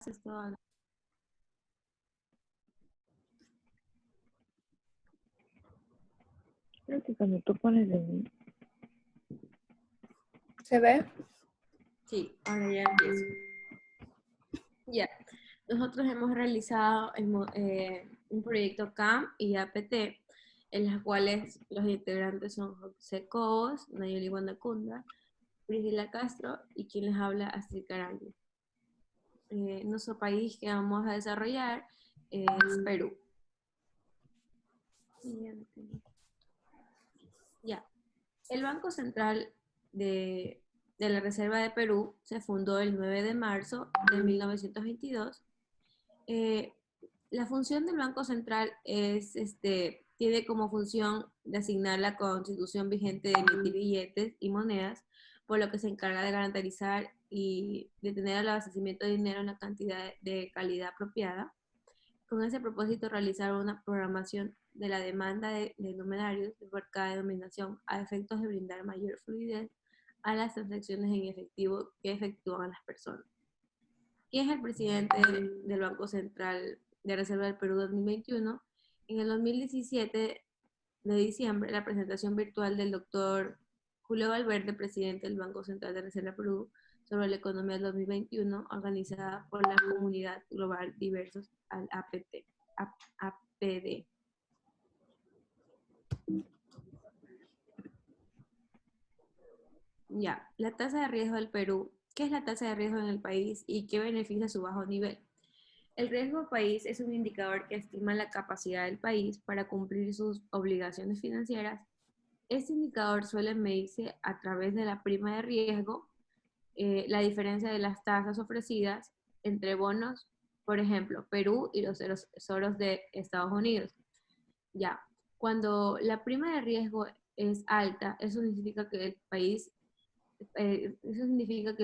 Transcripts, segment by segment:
Esto. Creo que cuando tú pones de... ¿Se ve? Sí, ahora ya empiezo. Ya, nosotros hemos realizado un proyecto CAM y APT, en las cuales los integrantes son José Cobos, Nayeli Guandacunda, Priscila Castro y quien les habla, Astrid Carango. Nuestro país que vamos a desarrollar es Perú. Ya, el Banco Central de la Reserva de Perú se fundó el 9 de marzo de 1922. La función del Banco Central tiene como función de asignar la constitución vigente de emitir billetes y monedas, por lo que se encarga de garantizar y de tener el abastecimiento de dinero en la cantidad de calidad apropiada. Con ese propósito, realizar una programación de la demanda de numerarios por cada denominación a efectos de brindar mayor fluidez a las transacciones en efectivo que efectúan las personas. ¿Quién es el presidente del Banco Central de Reserva del Perú 2021? En el 2017 de diciembre, la presentación virtual del doctor Julio Valverde, presidente del Banco Central de Reserva del Perú, sobre la economía del 2021, organizada por la Comunidad Global Diversos al APD. Ya, la tasa de riesgo del Perú. ¿Qué es la tasa de riesgo en el país y qué beneficia su bajo nivel? El riesgo país es un indicador que estima la capacidad del país para cumplir sus obligaciones financieras. Este indicador suele medirse a través de la prima de riesgo, la diferencia de las tasas ofrecidas entre bonos, por ejemplo, Perú y los tesoros de Estados Unidos. Ya, cuando la prima de riesgo es alta, eso significa que el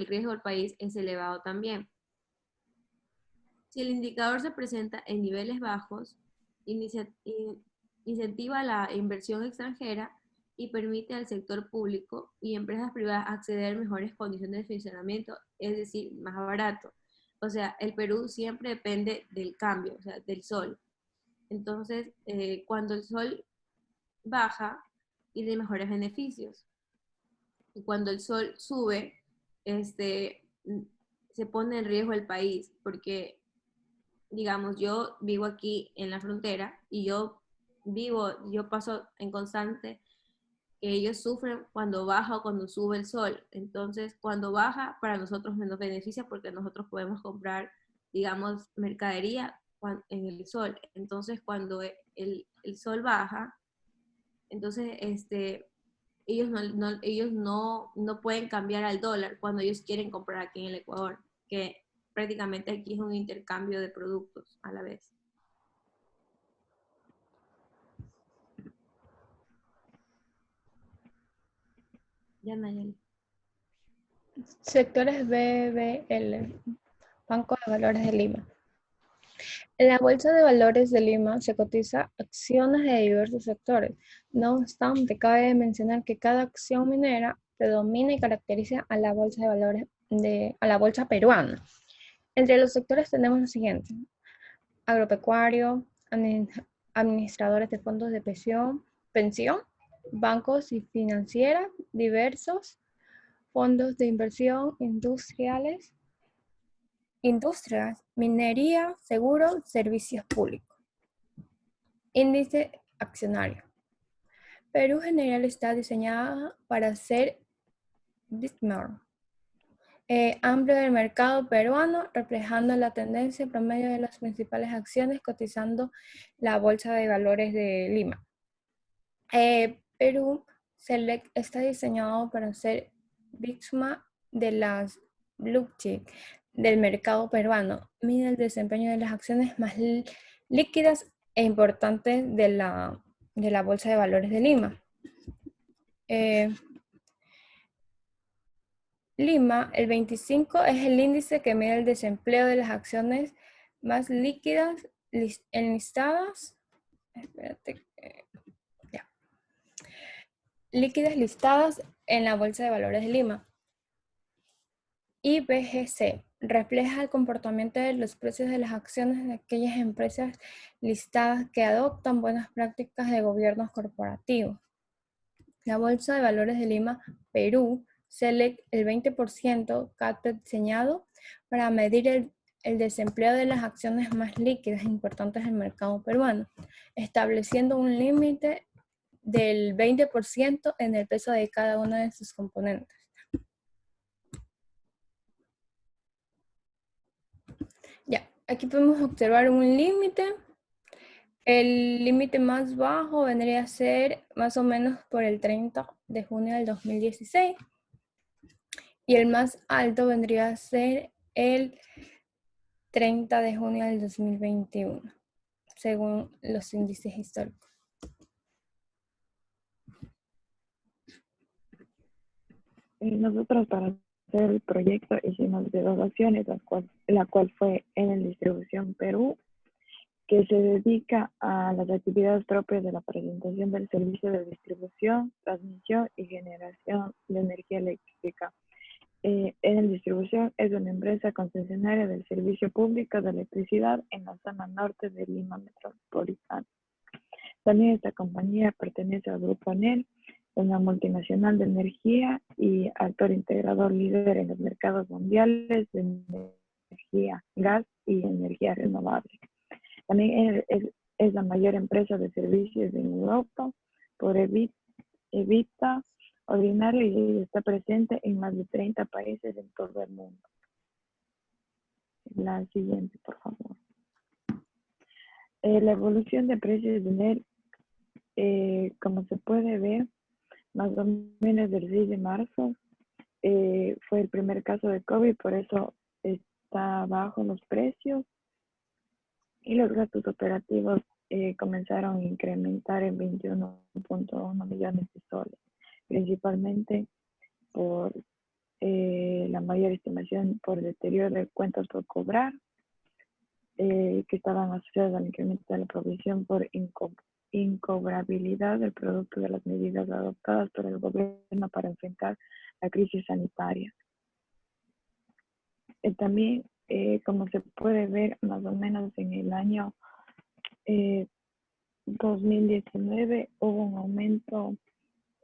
riesgo del país es elevado también. Si el indicador se presenta en niveles bajos, incentiva la inversión extranjera y permite al sector público y empresas privadas acceder a mejores condiciones de funcionamiento, es decir, más barato. O sea, el Perú siempre depende del cambio, o sea, del sol. Entonces, cuando el sol baja, tiene mejores beneficios. Y cuando el sol sube, se pone en riesgo el país, porque digamos, yo vivo aquí en la frontera y yo paso en constante que ellos sufren cuando baja o cuando sube el sol. Entonces, cuando baja, para nosotros nos beneficia porque nosotros podemos comprar, digamos, mercadería en el sol. Entonces, cuando el sol baja, entonces, ellos no pueden cambiar al dólar cuando ellos quieren comprar aquí en el Ecuador, que prácticamente aquí es un intercambio de productos a la vez. Ya, Nayeli. Sectores BBL, Banco de Valores de Lima. En la Bolsa de Valores de Lima se cotiza acciones de diversos sectores. No obstante, cabe mencionar que cada acción minera predomina y caracteriza a la Bolsa de Valores a la Bolsa peruana. Entre los sectores tenemos los siguientes: agropecuario, administradores de fondos de pensión, bancos y financieras diversos, fondos de inversión industrias, minería, seguro, servicios públicos. Índice accionario. Perú General está diseñada para ser benchmark amplio del mercado peruano, reflejando la tendencia promedio de las principales acciones cotizando la Bolsa de Valores de Lima. Perú Select está diseñado para ser benchmark de las blue chip del mercado peruano, mide el desempeño de las acciones más líquidas e importantes de la Bolsa de Valores de Lima. Lima, el 25 es el índice que mide el desempleo de las acciones más líquidas enlistadas. Líquidas listadas en la Bolsa de Valores de Lima. IBGC refleja el comportamiento de los precios de las acciones de aquellas empresas listadas que adoptan buenas prácticas de gobiernos corporativos. La Bolsa de Valores de Lima, Perú, select el 20% CAPEX diseñado para medir el desempleo de las acciones más líquidas e importantes del mercado peruano, estableciendo un límite del 20% en el peso de cada uno de sus componentes. Ya, aquí podemos observar un límite. El límite más bajo vendría a ser más o menos por el 30 de junio del 2016 y el más alto vendría a ser el 30 de junio del 2021, según los índices históricos. Nosotros para hacer el proyecto hicimos de dos acciones, la cual fue Enel Distribución Perú, que se dedica a las actividades propias de la presentación del servicio de distribución, transmisión y generación de energía eléctrica. Enel Distribución es una empresa concesionaria del servicio público de electricidad en la zona norte de Lima Metropolitana. También esta compañía pertenece al Grupo Enel, una multinacional de energía y actor integrador líder en los mercados mundiales de energía, gas y energía renovable. También es la mayor empresa de servicios en Europa por EBITDA ordinario y está presente en más de 30 países en todo el mundo. La siguiente, por favor. La evolución de precios de Enel, como se puede ver, más o menos del 6 de marzo fue el primer caso de COVID, por eso está bajo los precios y los gastos operativos comenzaron a incrementar en 21.1 millones de soles, principalmente por la mayor estimación por deterioro de cuentas por cobrar, que estaban asociadas al incremento de la provisión por incobrabilidad del producto de las medidas adoptadas por el gobierno para enfrentar la crisis sanitaria. También, como se puede ver, más o menos en el año 2019 hubo un aumento,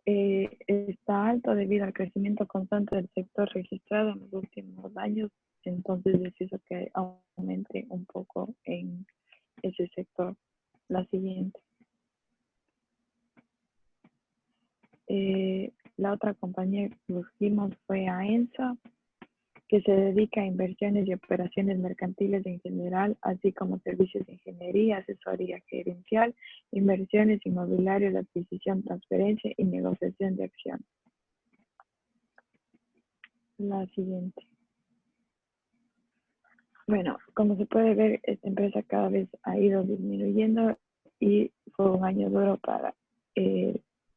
está alto debido al crecimiento constante del sector registrado en los últimos años, entonces es eso que aumente un poco en ese sector. La siguiente. La otra compañía que buscamos fue AENSA, que se dedica a inversiones y operaciones mercantiles en general, así como servicios de ingeniería, asesoría gerencial, inversiones inmobiliarias, adquisición, transferencia y negociación de acciones. La siguiente. Bueno, como se puede ver, esta empresa cada vez ha ido disminuyendo y fue un año duro para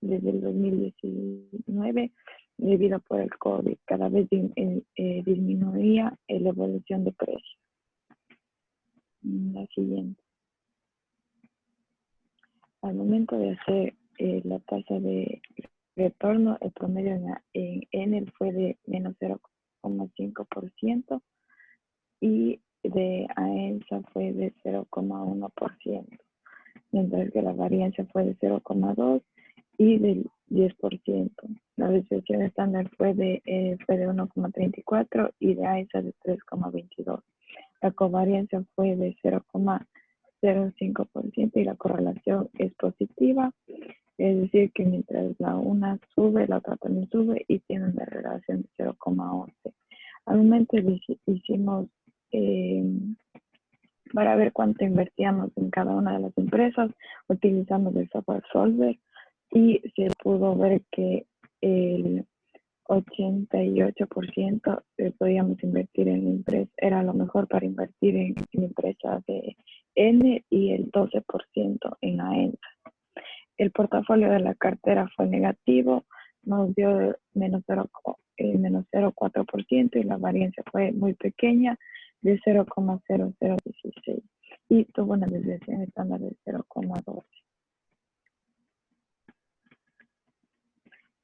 desde el 2019 debido por el COVID. Cada vez disminuía la evolución de precios. La siguiente. Al momento de hacer la tasa de retorno, el promedio en Enel fue de menos 0,5% y de AENSA fue de 0,1%, mientras que la variancia fue de 0,2% y del 10%. La desviación estándar fue de 1,34 y de AESA de 3,22. La covariancia fue de 0,05% y la correlación es positiva, es decir, que mientras la una sube, la otra también sube y tiene una relación de 0,11. Al momento hicimos para ver cuánto invertíamos en cada una de las empresas, utilizamos el software Solver y se pudo ver que el 88% podíamos invertir en empresas, era lo mejor para invertir en empresas de N y el 12% en AENSA. El portafolio de la cartera fue negativo, nos dio menos 0,4% y la variancia fue muy pequeña de 0,0016 y tuvo una desviación estándar de 0,12.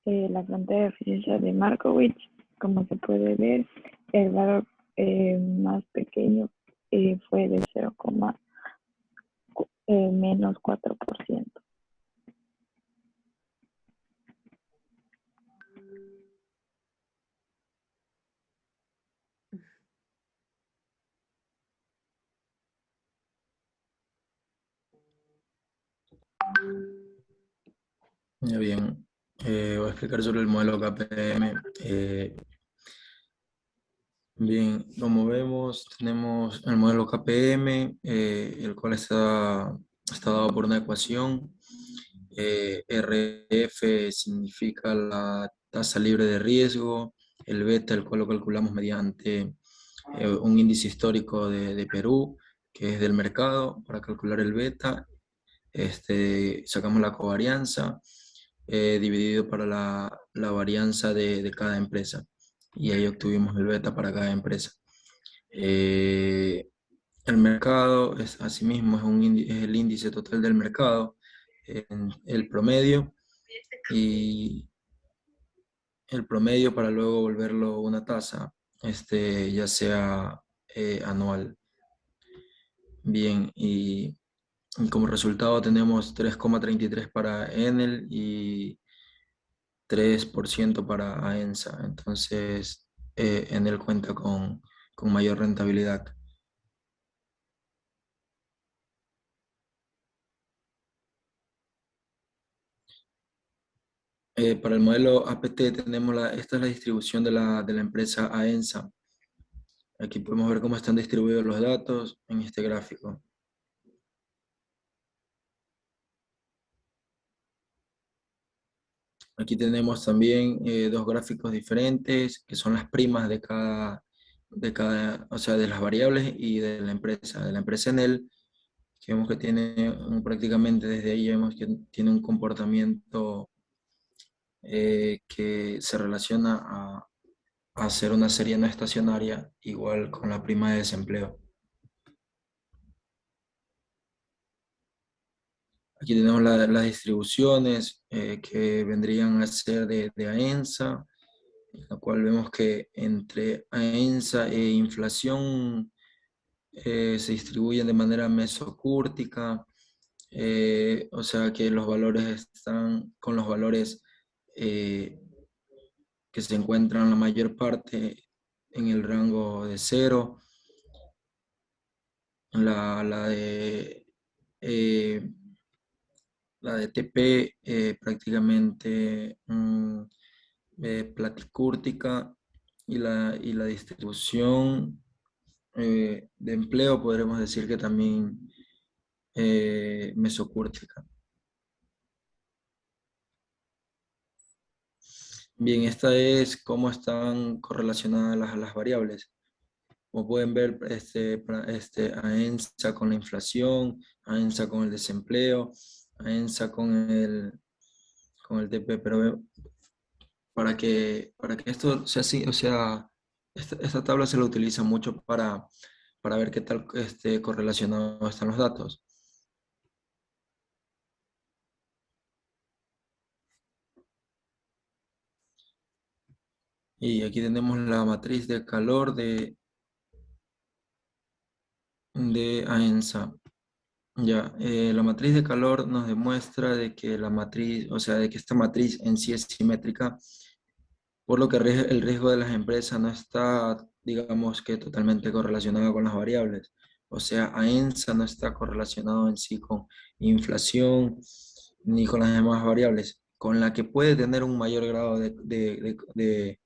La frontera de eficiencia de Markowitz, como se puede ver, el valor más pequeño fue de 0, menos 4%. Ya bien, voy a explicar sobre el modelo KPM. Bien, como vemos, tenemos el modelo KPM, el cual está dado por una ecuación. RF significa la tasa libre de riesgo, el beta, el cual lo calculamos mediante un índice histórico de Perú, que es del mercado. Para calcular el beta, sacamos la covarianza dividido para la varianza de cada empresa. Y ahí obtuvimos el beta para cada empresa. El mercado es asimismo es el índice total del mercado, el promedio, y el promedio para luego volverlo una tasa, ya sea anual. Bien, y como resultado tenemos 3,33 para Enel y 3% para AENSA. Entonces, Enel cuenta con mayor rentabilidad. Para el modelo APT tenemos esta es la distribución de la empresa AENSA. Aquí podemos ver cómo están distribuidos los datos en este gráfico. Aquí tenemos también dos gráficos diferentes, que son las primas o sea, de las variables y de la empresa. De la empresa Enel, que vemos que tiene prácticamente desde ahí vemos que tiene un comportamiento que se relaciona a hacer una serie no estacionaria, igual con la prima de desempleo. Aquí tenemos las distribuciones que vendrían a ser de AENSA, en la cual vemos que entre AENSA e inflación se distribuyen de manera mesocúrtica, o sea que los valores están con los valores eh, que se encuentran la mayor parte en el rango de 0. La de eh, la de TP prácticamente platicúrtica, y la distribución de empleo podremos decir que también mesocúrtica. Bien, esta es cómo están correlacionadas las variables. Como pueden ver, AENSA con la inflación, AENSA con el desempleo, AENSA con el TP, pero para que esto sea así, o sea, esta tabla se la utiliza mucho para ver qué tal correlacionados están los datos. Y aquí tenemos la matriz de calor de AENSA. Ya, la matriz de calor nos demuestra de que la matriz, o sea, de que esta matriz en sí es simétrica, por lo que el riesgo de las empresas no está, digamos que totalmente correlacionado con las variables. O sea, AENSA no está correlacionado en sí con inflación ni con las demás variables. Con la que puede tener un mayor grado de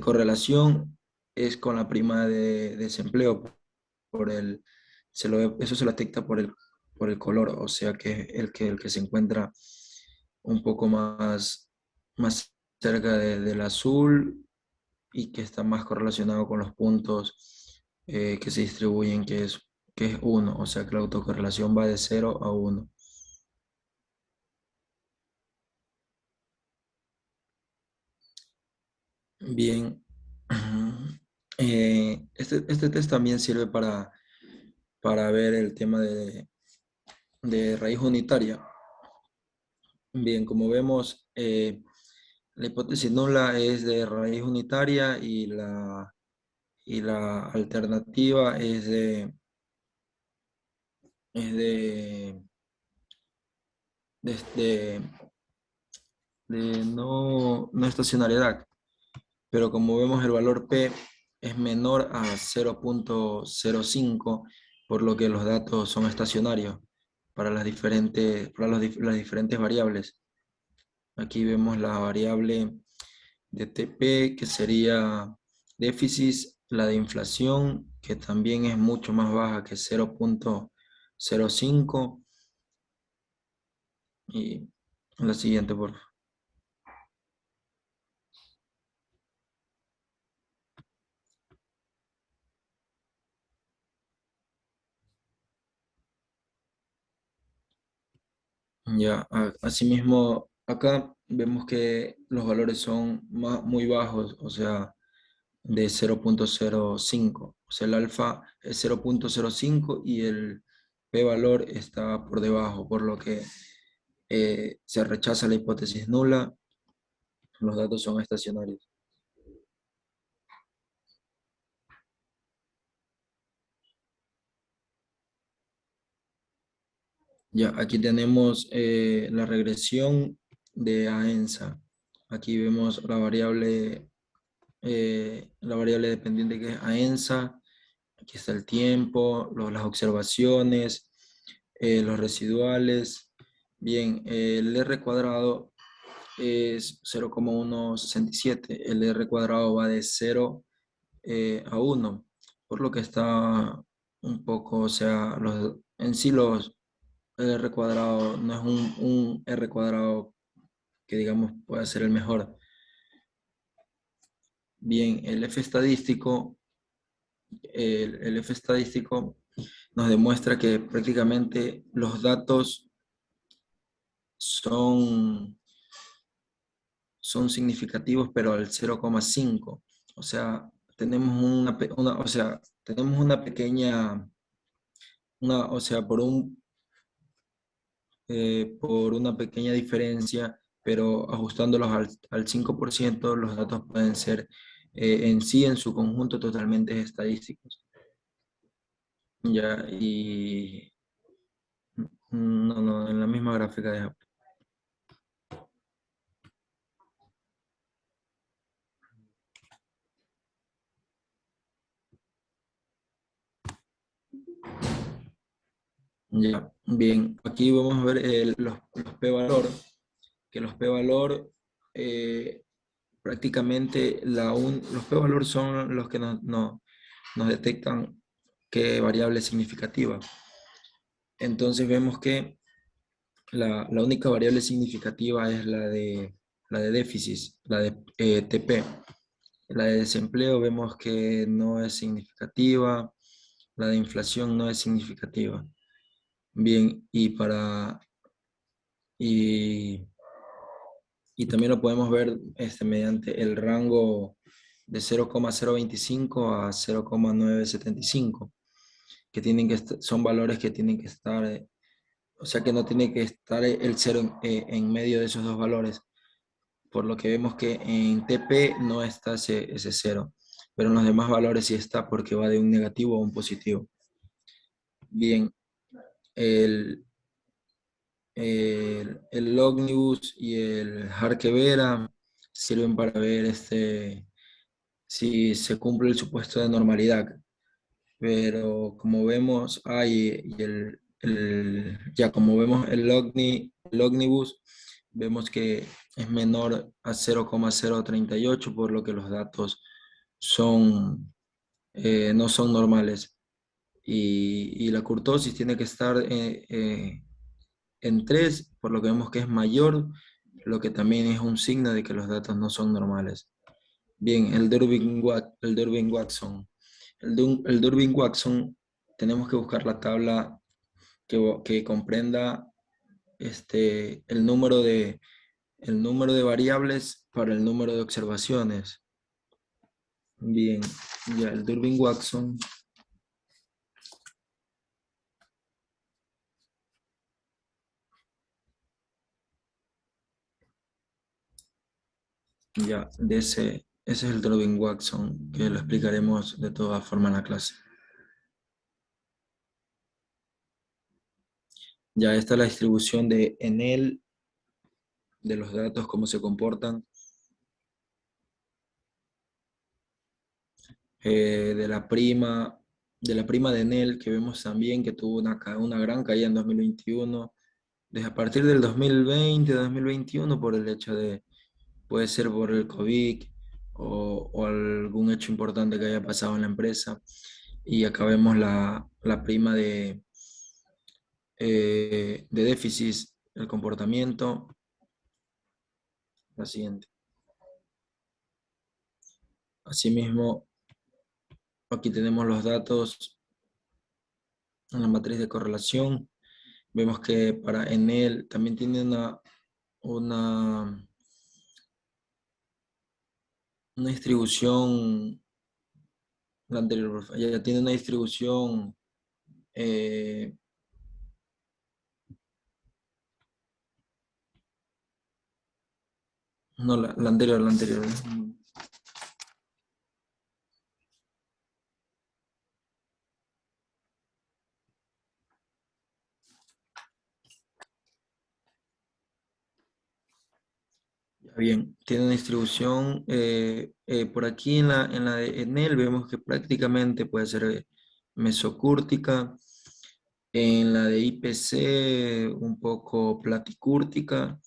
correlación es con la prima de desempleo, por eso se lo detecta por el color, o sea que el que se encuentra un poco más cerca del azul y que está más correlacionado con los puntos que se distribuyen, que es 1, o sea que la autocorrelación va de 0 a 1. Bien, este test también sirve para ver el tema de raíz unitaria. Bien, como vemos, la hipótesis nula es de raíz unitaria y y la alternativa es de, de, de- de no estacionariedad, pero como vemos el valor P es menor a 0.05, por lo que los datos son estacionarios para las diferentes variables. Aquí vemos la variable de TP, que sería déficit, la de inflación, que también es mucho más baja que 0.05. Y la siguiente, por favor. Ya, asimismo, acá vemos que los valores son muy bajos, o sea, de 0.05. O sea, el alfa es 0.05 y el p-valor está por debajo, por lo que se rechaza la hipótesis nula, los datos son estacionarios. Ya, aquí tenemos la regresión de AENSA. Aquí vemos la variable dependiente que es AENSA. Aquí está el tiempo, las observaciones, los residuales. Bien, el R cuadrado es 0,167. El R cuadrado va de 0 a 1, por lo que está un poco, o sea, en sí el R cuadrado no es un R cuadrado que digamos pueda ser el mejor. Bien, el F estadístico nos demuestra que prácticamente los datos son, son significativos, pero al 0,5. O sea, tenemos una pequeña, o sea, por una pequeña diferencia, pero ajustándolos al 5%, los datos pueden ser en sí, en su conjunto, totalmente estadísticos. Ya, y no, en la misma gráfica de Ya, bien, aquí vamos a ver los p-valor, que los p-valor prácticamente los p-valor son los que nos detectan qué variable es significativa. Entonces vemos que la única variable significativa es la de déficit, la de TP. La de desempleo vemos que no es significativa, la de inflación no es significativa. Bien, y, y también lo podemos ver mediante el rango de 0,025 a 0,975, que son valores que tienen que estar, o sea que no tiene que estar el cero en medio de esos dos valores, por lo que vemos que en TP no está ese cero, pero en los demás valores sí está porque va de un negativo a un positivo. Bien, el, el Lognibus y el Harkevera sirven para ver si se cumple el supuesto de normalidad. Pero como vemos, ya como vemos el Lognibus, vemos que es menor a 0,038, por lo que los datos no son normales. Y la kurtosis tiene que estar en 3, por lo que vemos que es mayor, lo que también es un signo de que los datos no son normales. Bien, el Durbin-Watson. El Durbin-Watson, tenemos que buscar la tabla que comprenda el número de variables para el número de observaciones. Bien, ya el Durbin-Watson. Ya, Ese es el Tobin-Watson, que lo explicaremos de todas formas en la clase. Ya está la distribución de Enel, de los datos, cómo se comportan, de la prima de Enel, que vemos también que tuvo una gran caída en 2021, desde a partir del 2020, 2021, por el hecho de, puede ser por el COVID o algún hecho importante que haya pasado en la empresa. Y acá vemos la prima de déficit, el comportamiento, la siguiente. Asimismo, aquí tenemos los datos en la matriz de correlación. Vemos que para Enel también tiene una, una distribución, la anterior, por favor, ya tiene una distribución, eh, no, la anterior, la anterior. Bien, tiene una distribución, por aquí en la de Enel vemos que prácticamente puede ser mesocúrtica, en la de IPC un poco platicúrtica,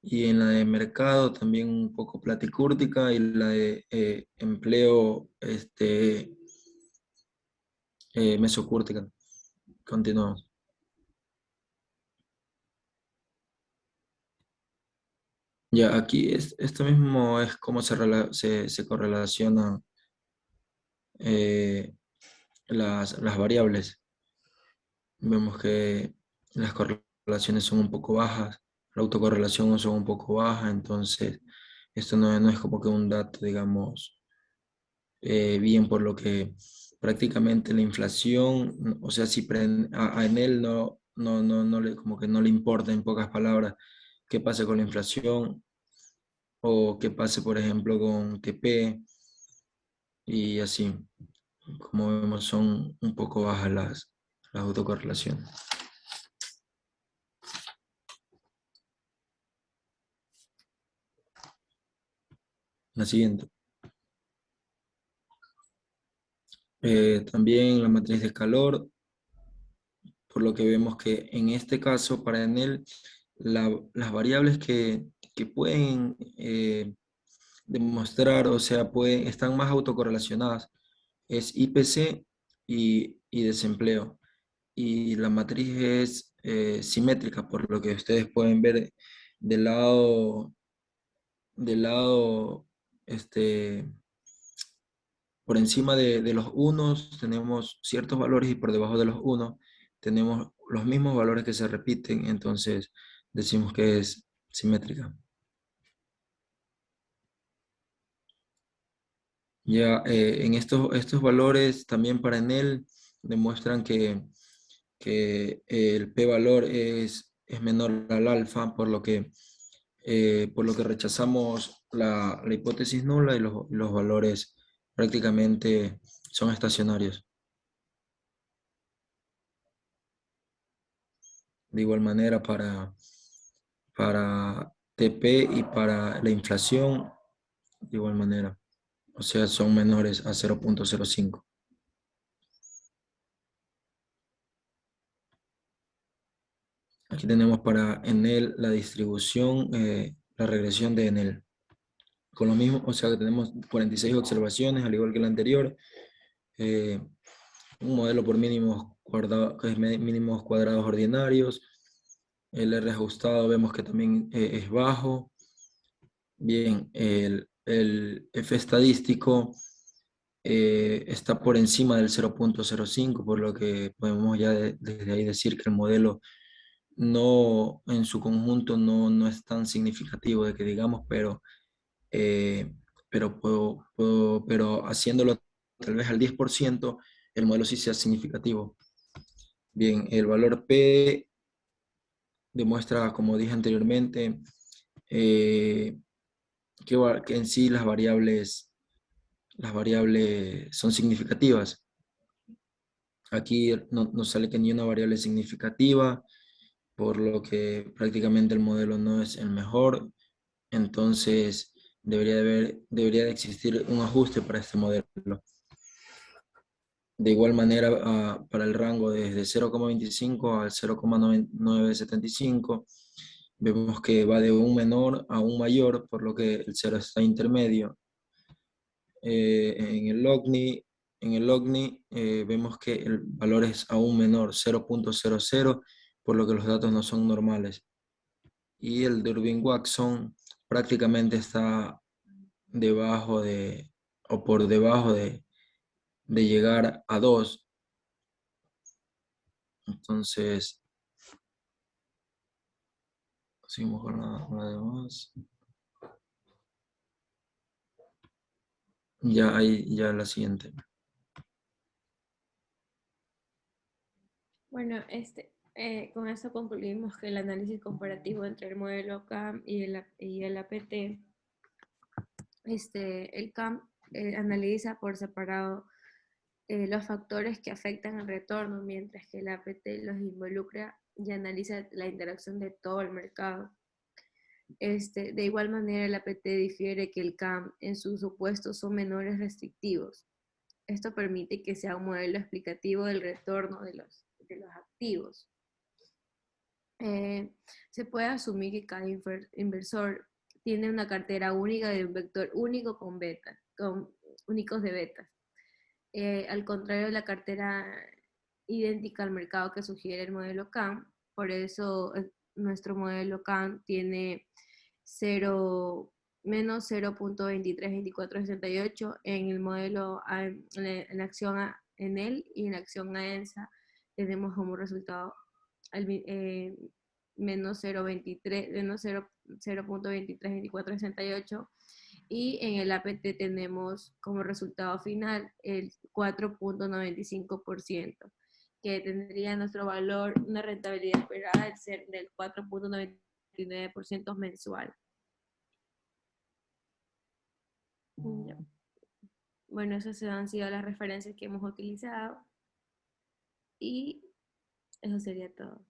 y en la de mercado también un poco platicúrtica, y la de empleo mesocúrtica. Continuamos. Ya, aquí esto mismo es cómo se correlacionan eh, las variables. Vemos que las correlaciones son un poco bajas, la autocorrelación son un poco baja, entonces esto no es como que un dato, digamos, bien, por lo que prácticamente la inflación, o sea, si en él no le, como que no le importa, en pocas palabras, qué pase con la inflación o qué pase, por ejemplo, con TP, y así, como vemos, son un poco bajas las autocorrelaciones. La siguiente. También la matriz de calor, por lo que vemos que en este caso para Enel las variables que pueden demostrar, o sea, están más autocorrelacionadas, es IPC y desempleo. Y la matriz es simétrica, por lo que ustedes pueden ver del lado, del lado, este, por encima de los unos tenemos ciertos valores, y por debajo de los unos tenemos los mismos valores que se repiten, entonces decimos que es simétrica. Ya en estos valores también para Enel demuestran que el p-valor es menor al alfa, por lo que rechazamos la hipótesis nula, y los valores prácticamente son estacionarios. De igual manera para TP y para la inflación, de igual manera. O sea, son menores a 0.05. Aquí tenemos para Enel la distribución, la regresión de Enel. Con lo mismo, o sea que tenemos 46 observaciones, al igual que la anterior. Un modelo por mínimos cuadrados ordinarios. El R ajustado vemos que también es bajo. Bien, el F estadístico está por encima del 0.05, por lo que podemos ya desde ahí decir que el modelo no, en su conjunto no es tan significativo de que digamos, eh, pero haciéndolo tal vez al 10%, el modelo sí sea significativo. Bien, el valor P demuestra, como dije anteriormente, que en sí las variables son significativas. Aquí no sale que ni una variable es significativa, por lo que prácticamente el modelo no es el mejor. Entonces debería de existir un ajuste para este modelo. De igual manera, para el rango desde 0,25 al 0,975, vemos que va de un menor a un mayor, por lo que el 0 está intermedio. En el logni, vemos que el valor es aún menor, 0,00, por lo que los datos no son normales. Y el Durbin-Watson prácticamente está debajo o por debajo de llegar a 2. Entonces, seguimos con la demás. Ya la siguiente. Bueno, con esto concluimos que el análisis comparativo entre el modelo CAM y el APT, el CAM analiza por separado los factores que afectan el retorno, mientras que el APT los involucra y analiza la interacción de todo el mercado. De igual manera, el APT difiere que el CAM en sus supuestos son menores restrictivos. Esto permite que sea un modelo explicativo del retorno de los activos. Se puede asumir que cada inversor tiene una cartera única de un vector único con únicos de betas. Al contrario de la cartera idéntica al mercado que sugiere el modelo CAM, por eso nuestro modelo CAM tiene menos 0.232468 en el modelo, en la acción en él y en la acción AENSA tenemos como resultado menos 0.232468 y en el APT tenemos como resultado final el 4.95%, que tendría nuestro valor una rentabilidad esperada de ser del 4.99% mensual. Bueno, esas han sido las referencias que hemos utilizado y eso sería todo.